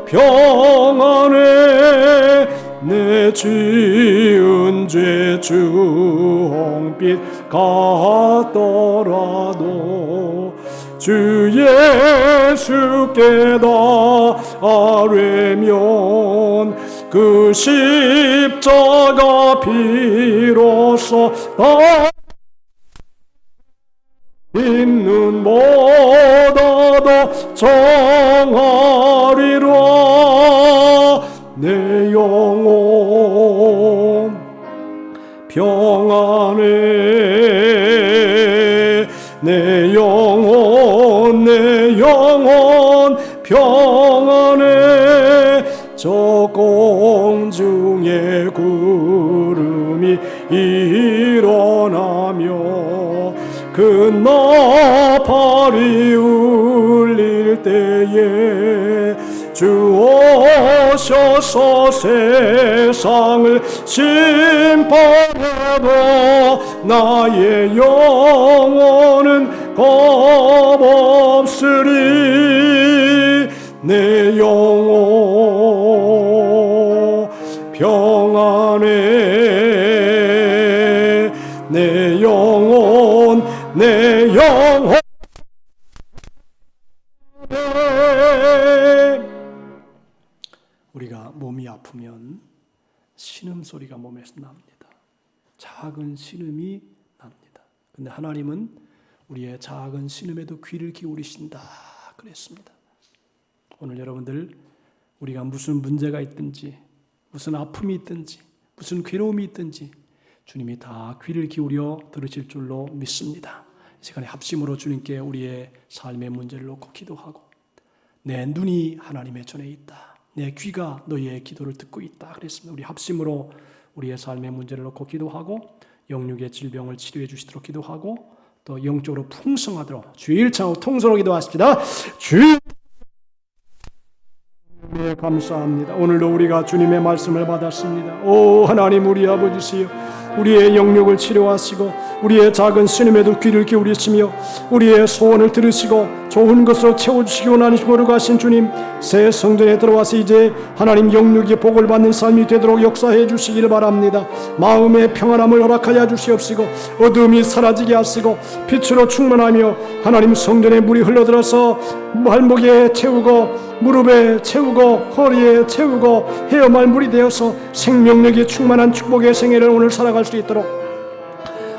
평안해. 내 지은 죄 주홍빛 같더라도 주 예수께 아뢰면 그 십자가 비로소 다 있는 보다도 정하리라. 내 영혼 평안해. 내 영혼 평안해. 저 공중에 구름이 일어나며 그 나팔이 울릴 때에 주 오셔서 세상을 심판하고 나의 영혼은 겁없으리. 내 영혼 평안해. 내 영혼 우리가 몸이 아프면 신음소리가 몸에서 납니다. 작은 신음이 납니다. 근데 하나님은 우리의 작은 신음에도 귀를 기울이신다 그랬습니다. 오늘 여러분들 우리가 무슨 문제가 있든지 무슨 아픔이 있든지 무슨 괴로움이 있든지 주님이 다 귀를 기울여 들으실 줄로 믿습니다. 이 시간에 합심으로 주님께 우리의 삶의 문제를 놓고 기도하고 내 눈이 하나님의 전에 있다. 내 귀가 너희의 기도를 듣고 있다 그랬습니다. 우리 합심으로 우리의 삶의 문제를 놓고 기도하고 영육의 질병을 치료해 주시도록 기도하고 또 영적으로 풍성하도록 주의 일창하고 통성으로 기도하십시다. 주님 감사합니다. 오늘도 우리가 주님의 말씀을 받았습니다. 오 하나님 우리 아버지시여, 우리의 영육을 치료하시고 우리의 작은 스님에도 귀를 기울이시며 우리의 소원을 들으시고 좋은 것으로 채워주시기 원하시고 거룩하신 주님, 새 성전에 들어와서 이제 하나님 영육이 복을 받는 삶이 되도록 역사해 주시기를 바랍니다. 마음의 평안함을 허락하여 주시옵시고 어둠이 사라지게 하시고 빛으로 충만하며 하나님 성전에 물이 흘러들어서 발목에 채우고 무릎에 채우고 허리에 채우고 헤엄할 물이 되어서 생명력이 충만한 축복의 생애를 오늘 살아갈 수 있도록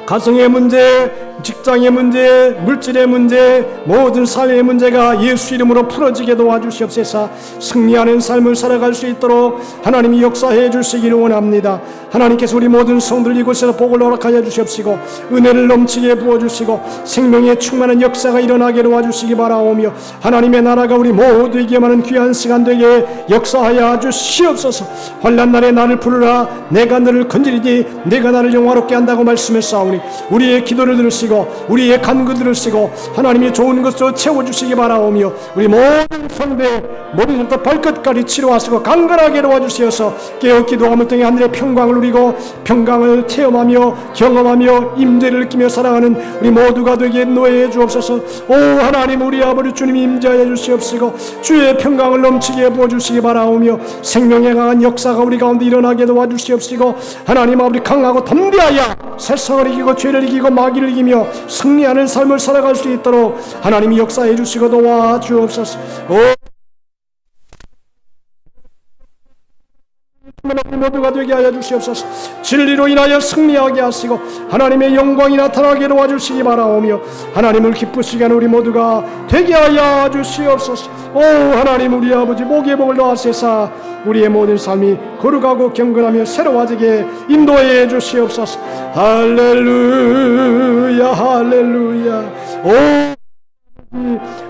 가정의 문제, 직장의 문제, 물질의 문제, 모든 삶의 문제가 예수 이름으로 풀어지게 도와주시옵소서. 승리하는 삶을 살아갈 수 있도록 하나님이 역사해 주시기를 원합니다. 하나님께서 우리 모든 성들 이곳에서 복을 허락하여 주시옵시고 은혜를 넘치게 부어주시고 생명의 충만한 역사가 일어나게 도와주시기 바라오며 하나님의 나라가 우리 모두에게만은 귀한 시간 되게 역사하여 주시옵소서. 환난 날에 나를 부르라 내가 너를 건지리니 내가 나를 영화롭게 한다고 말씀했사오니 우리의 기도를 들으시고 우리의 간구 들으시고 하나님이 좋은 것으로 채워주시기 바라오며 우리 모든 성대 머리부터 발끝까지 치료하시고 강건하게 도와주시어서 깨어 기도함을 통해 하늘의 평강을 누리고 평강을 체험하며 경험하며 임재를 느끼며 살아가는 우리 모두가 되게 노예해 주옵소서. 오 하나님 우리 아버지 주님이 임재하여 주시옵시고 주의 평강을 넘치게 부어주시기 바라오며 생명의 강한 역사가 우리 가운데 일어나게 도와주시옵시고 하나님 아버지 강하고 덤비하여 세상을 이기고 죄를 이기고 마귀를 이기며 승리하는 삶을 살아갈 수 있도록 하나님이 역사해 주시고 도와주옵소서. 모두가 되게 하여 주시옵소서. 진리로 인하여 승리하게 하시고 하나님의 영광이 나타나게 도와주시기 바라오며 하나님을 기쁘시게 하는 우리 모두가 되게 하여 주시옵소서. 오 하나님 우리 아버지 목의 복을 더하시사 우리의 모든 삶이 거룩하고 경건하며 새로워지게 인도해 주시옵소서. 할렐루야 할렐루야. 오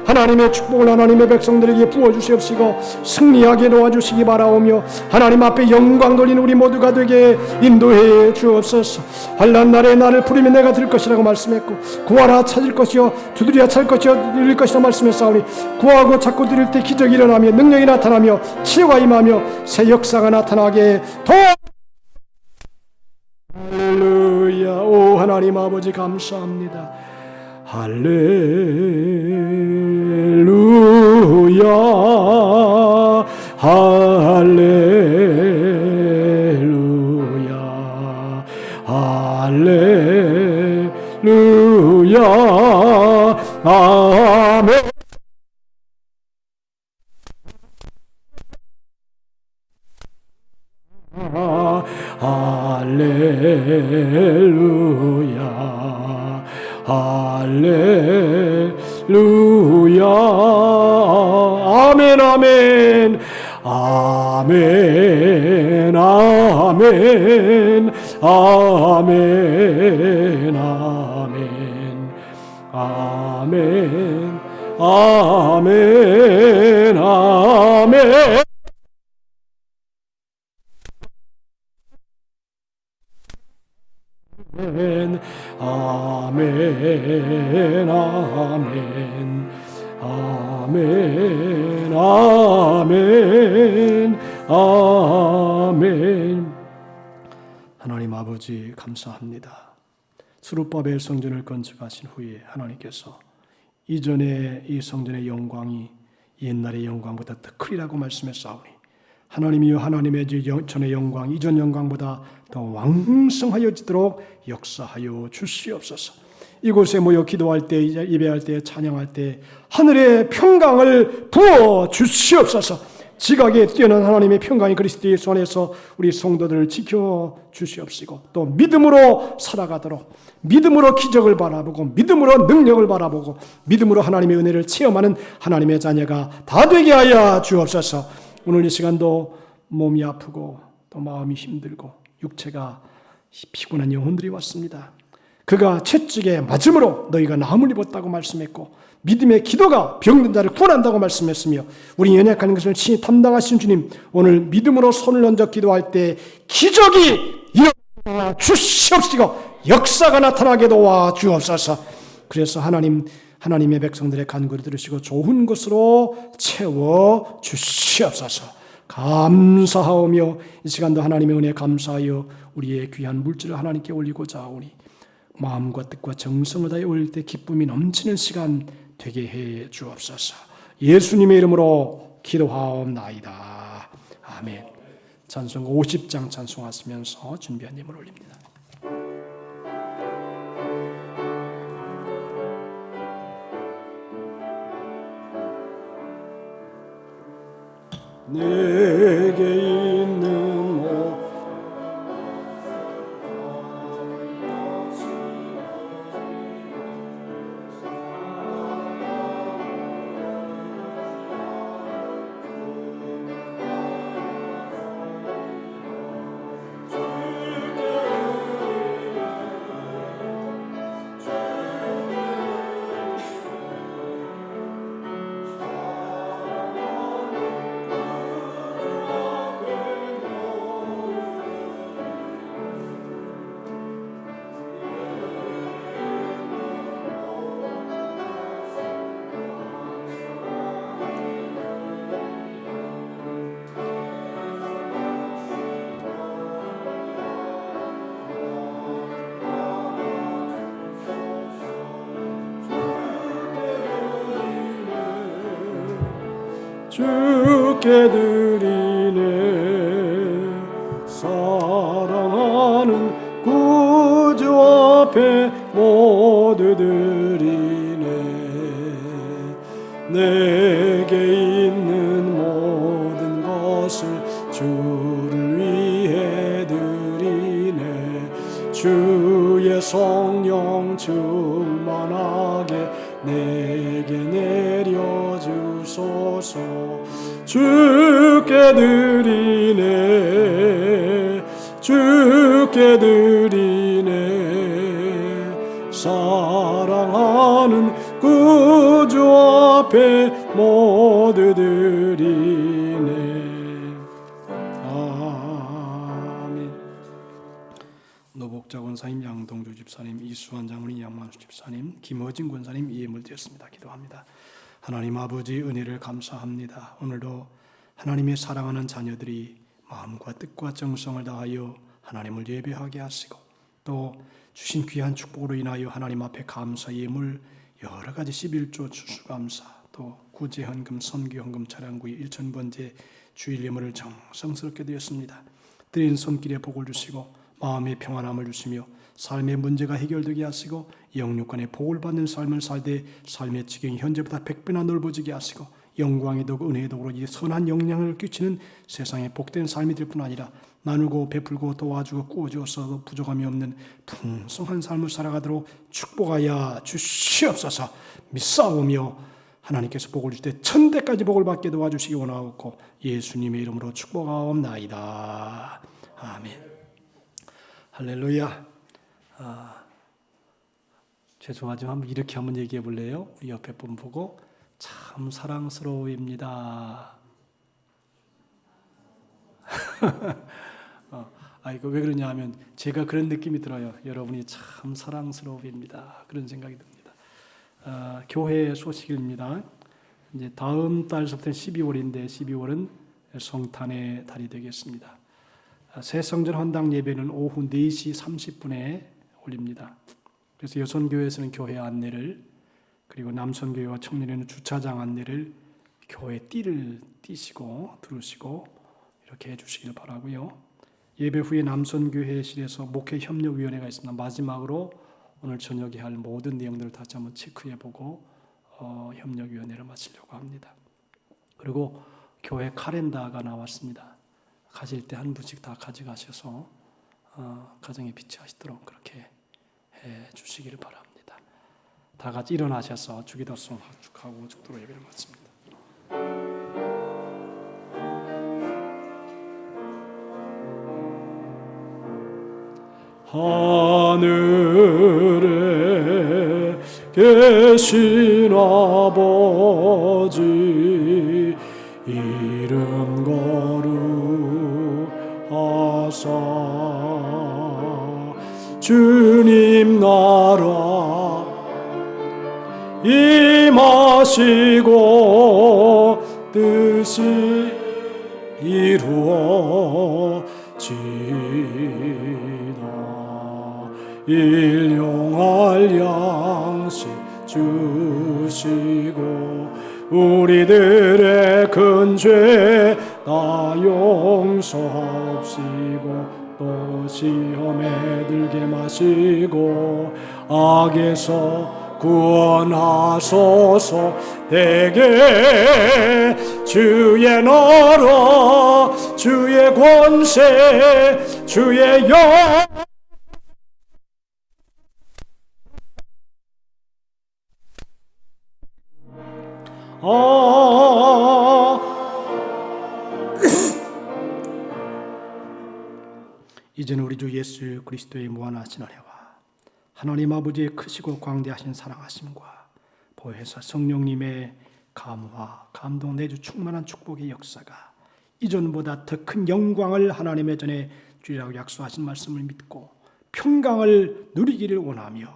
하나님의 축복을 하나님의 백성들에게 부어주시옵시고 승리하게 도와주시기 바라오며 하나님 앞에 영광 돌리는 우리 모두가 되게 인도해 주옵소서. 환난 날에 나를 부르면 내가 들 것이라고 말씀했고 구하라 찾을 것이요 두드려야 찾을 것이요 열릴 것이라 말씀했사오니 구하고 찾고 들을 때 기적이 일어나며 능력이 나타나며 치유가 임하며 새 역사가 나타나게 할렐루야. 오 하나님 아버지 감사합니다. 할렐루야 할렐루야 할렐루야 아멘. 할렐루야 할렐루야 아멘 아멘 아멘 아멘 아멘 아멘 아멘 아멘. 아멘 아멘 아멘 아멘 아멘. 하나님 아버지 감사합니다. 스룹바벨 성전을 건축하신 후에 하나님께서 이전에 이 성전의 영광이 옛날의 영광보다 더 크리라고 말씀했사오니 하나님이여 하나님의 전의 영광 이전 영광보다 더 왕성하여지도록 역사하여 주시옵소서. 이곳에 모여 기도할 때 예배할 때 찬양할 때 하늘의 평강을 부어 주시옵소서. 지각에 뛰어난 하나님의 평강이 그리스도 예수 안에서 우리 성도들을 지켜 주시옵시고 또 믿음으로 살아가도록 믿음으로 기적을 바라보고 믿음으로 능력을 바라보고 믿음으로 하나님의 은혜를 체험하는 하나님의 자녀가 다 되게 하여 주옵소서. 오늘 이 시간도 몸이 아프고 또 마음이 힘들고 육체가 피곤한 영혼들이 왔습니다. 그가 채찍에 맞음으로 너희가 나음을 입었다고 말씀했고 믿음의 기도가 병든 자를 구원한다고 말씀했으며 우리 연약한 것을 친히 담당하신 주님, 오늘 믿음으로 손을 얹어 기도할 때 기적이 일어나 주시옵시고 역사가 나타나게 도와 주옵소서. 그래서 하나님의 백성들의 간구를 들으시고 좋은 것으로 채워 주시옵소서. 감사하오며 이 시간도 하나님의 은혜에 감사하여 우리의 귀한 물질을 하나님께 올리고자 하오니 마음과 뜻과 정성을 다해 올릴 때 기쁨이 넘치는 시간 되게 해 주옵소서. 예수님의 이름으로 기도하옵나이다. 아멘. 찬송 50장 찬송하시면서 준비한 예물 올립니다. 내게 있는 모 주께 드리네. 사랑하는 구주 앞에 모두 드리네. 내게 있는 모든 것을 주를 위해 드리네. 주의 성령 충만하게 내게 내려주소서. 주께 드리네. 주께 드리네. 사랑하는 구주 앞에 모두 드리네. 아멘. 노복자 권사님, 양동주 집사님, 이수환 장로님, 양만수 집사님, 김어진 권사님 예물 드렸습니다. 기도합니다. 하나님 아버지 은혜를 감사합니다. 오늘도 하나님의 사랑하는 자녀들이 마음과 뜻과 정성을 다하여 하나님을 예배하게 하시고 또 주신 귀한 축복으로 인하여 하나님 앞에 감사 예물 여러 가지 11조 추수감사 또 구제헌금, 선교헌금, 차량구이, 일천번제 주일 예물을 정성스럽게 드렸습니다. 드린 손길에 복을 주시고 마음의 평안함을 주시며 삶의 문제가 해결되게 하시고 영육간의 복을 받는 삶을 살되 삶의 지경이 현재보다 100배나 넓어지게 하시고 영광의 덕, 은혜의 덕으로 이 선한 영향을 끼치는 세상의 복된 삶이 될 뿐 아니라 나누고 베풀고 도와주고 꾸어주어서 부족함이 없는 풍성한 삶을 살아가도록 축복하여 주시옵소서. 믿사오며 하나님께서 복을 줄 때 1000대까지 복을 받게 도와주시기 원하옵고 예수님의 이름으로 축복하옵나이다. 아멘. 할렐루야. 죄송하지만 이렇게 한번 얘기해 볼래요? 우리 옆에 분 보고 참 사랑스러워입니다. 이거 왜 그러냐 하면 제가 그런 느낌이 들어요. 여러분이 참 사랑스러워입니다. 그런 생각이 듭니다. 교회 소식입니다. 이제 다음 달부터 12월인데 12월은 성탄의 달이 되겠습니다. 새 성전 헌당 예배는 오후 4시 30분에 올립니다. 그래서 여선교회에서는 교회 안내를 그리고 남선교회와 청년회는 주차장 안내를 교회 띠를 띄시고 들으시고 이렇게 해주시길 바라고요. 예배 후에 남선교회실에서 목회협력위원회가 있습니다. 마지막으로 오늘 저녁에 할 모든 내용들을 다시 한번 체크해보고 협력위원회를 마치려고 합니다. 그리고 교회 카렌다가 나왔습니다. 가실 때 한 분씩 다 가져가셔서 가정에 비치하시도록 그렇게 해주시기를 바랍니다. 다 같이 일어나셔서 주기도송 합축하고 축도로 예배를 마칩니다. 하늘에 계신 아버지 이름 거룩하사 주님 나라 임하시고 뜻이 이루어지다. 일용할 양식 주시고 우리들의 큰 죄 다 용서하옵시고 또 시험에 들게 마시고 악에서 구원하소서. 대개 주의 나라 주의 권세 주의 영 이제는 우리 주 예수 그리스도의 무한하신 은혜와 하나님 아버지의 크시고 광대하신 사랑하심과 보혜사 성령님의 감화 감동 내주 충만한 축복의 역사가 이전보다 더 큰 영광을 하나님의 전에 주리라고 약속하신 말씀을 믿고 평강을 누리기를 원하며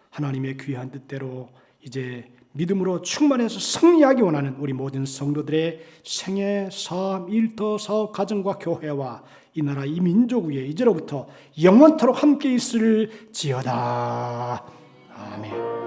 하나님의 귀한 뜻대로 이제 믿음으로 충만해서 승리하기 원하는 우리 모든 성도들의 생애, 삶, 일터, 사업, 가정과 교회와 이 나라 이 민족 위에 이제로부터 영원토록 함께 있을지어다. 아멘.